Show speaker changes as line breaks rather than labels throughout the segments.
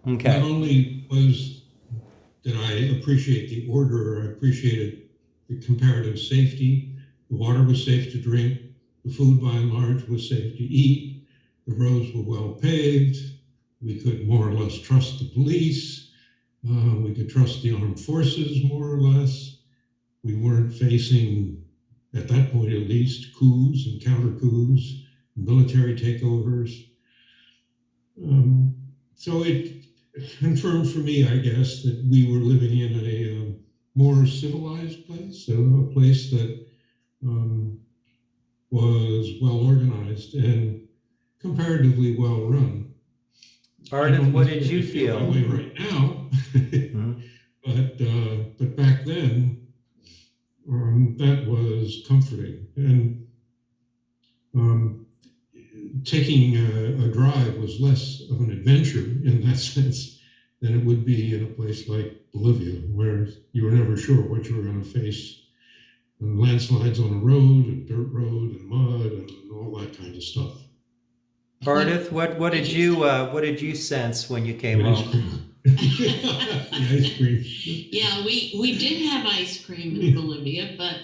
Not
Okay.
only did I appreciate the order, I appreciated the comparative safety. The water was safe to drink. The food, by and large, was safe to eat. The roads were well paved. We could more or less trust the police. We could trust the armed forces more or less. We weren't facing, at that point at least, coups and counter coups, military takeovers. Um, so it confirmed for me, I guess, that we were living in a more civilized place, a place that um, was well organized and comparatively well run. I
Ardith,
don't
what did
necessarily
you
feel that way
feel?
right now,
Mhm.
but back then that was comforting. And um, taking a drive was less of an adventure in that sense than it would be in a place like Bolivia, where you were never sure what you were going to face. And landslides on a road, a dirt road, and mud, and all that kind of stuff.
What
Ardith,
did you say?
what did you sense when you came
The ice
home?
cream. The ice cream.
Yeah, we did have ice cream in Bolivia, but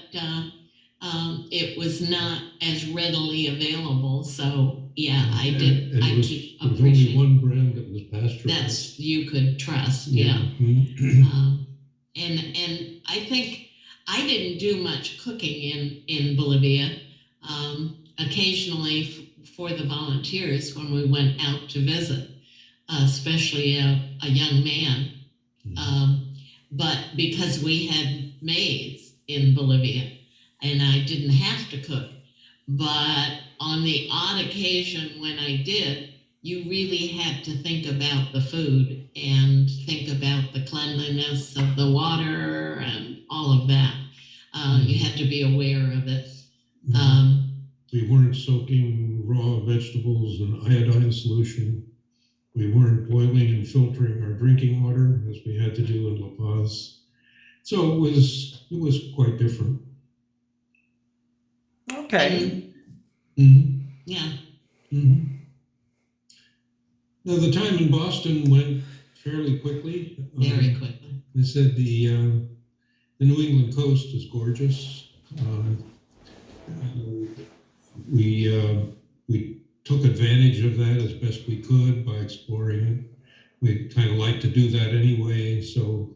it was not as readily available. So yeah, I did.
And
I keep
there was only
appreciating
one brand that was pasteurized.
that's you could trust.
Yeah.
Yeah.
Mhm.
And I think I didn't do much cooking in Bolivia. Occasionally for the volunteers when we went out to visit, especially a young man. Um, but because we had maids in Bolivia and I didn't have to cook. But on the odd occasion when I did, you really had to think about the food and think about the cleanliness of the water and all of that. You had to be aware of it. Um,
We weren't soaking raw vegetables in iodine solution. We weren't boiling and filtering our drinking water as we had to do in La Paz. So it was quite different.
Okay.
and
Mm-hmm.
yeah,
Mm-hmm. Now the time in Boston went fairly quickly.
very quickly.
They said the New England coast is gorgeous. Um, we took advantage of that as best we could by exploring it. We kind of like to do that anyway. So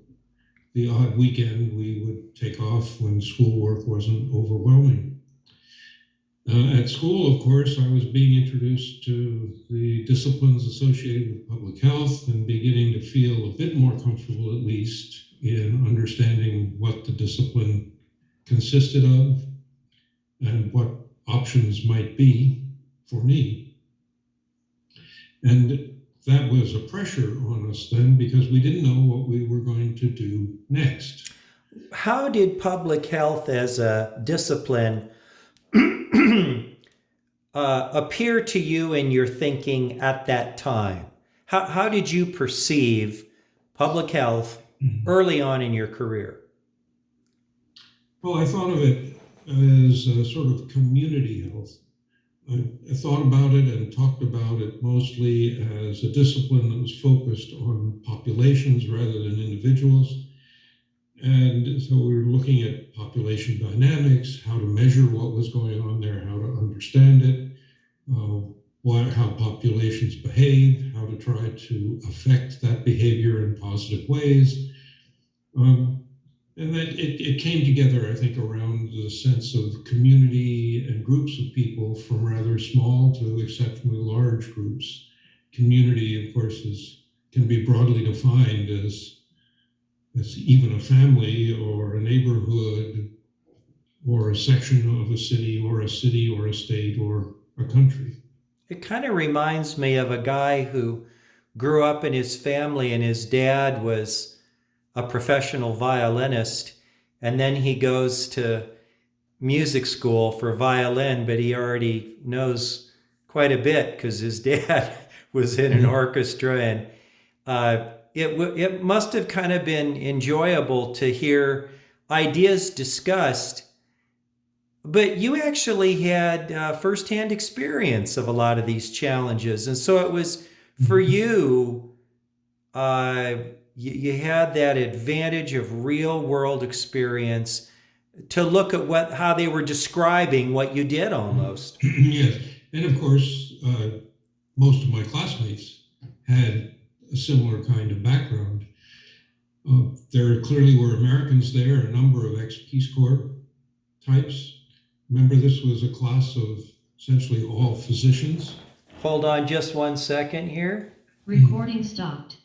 the odd weekend we would take off when schoolwork wasn't overwhelming. At school, of course, I was being introduced to the disciplines associated with public health and beginning to feel a bit more comfortable, at least, in understanding what the discipline consisted of and what options might be for me. And that was a pressure on us then because we didn't know what we were going to do next.
How did public health as a discipline appear to you in your thinking at that time? How did you perceive public health early on in your career?
Well, I thought of it as a sort of community health. I thought about it and talked about it mostly as a discipline that was focused on populations rather than individuals. And so we were looking at population dynamics, how to measure what was going on there, how to understand it, how populations behave, how to try to affect that behavior in positive ways. Um, and that it came together, I think, around the sense of community and groups of people from rather small to exceptionally large groups. Community, of course, can be broadly defined as even a family or a neighborhood or a section of a city or a state or a country.
It kind of reminds me of a guy who grew up in his family and his dad was a professional violinist. And then he goes to music school for violin, but he already knows quite a bit because his dad was in an orchestra. And it must have kind of been enjoyable to hear ideas discussed. But you actually had firsthand experience of a lot of these challenges. And so it was for you you had that advantage of real world experience to look at how they were describing what you did almost.
Yes, and of course, most of my classmates had a similar kind of background. There clearly were Americans there, a number of ex-Peace Corps types. Remember, this was a class of essentially all physicians.
Hold on just 1 second here.
Recording stopped.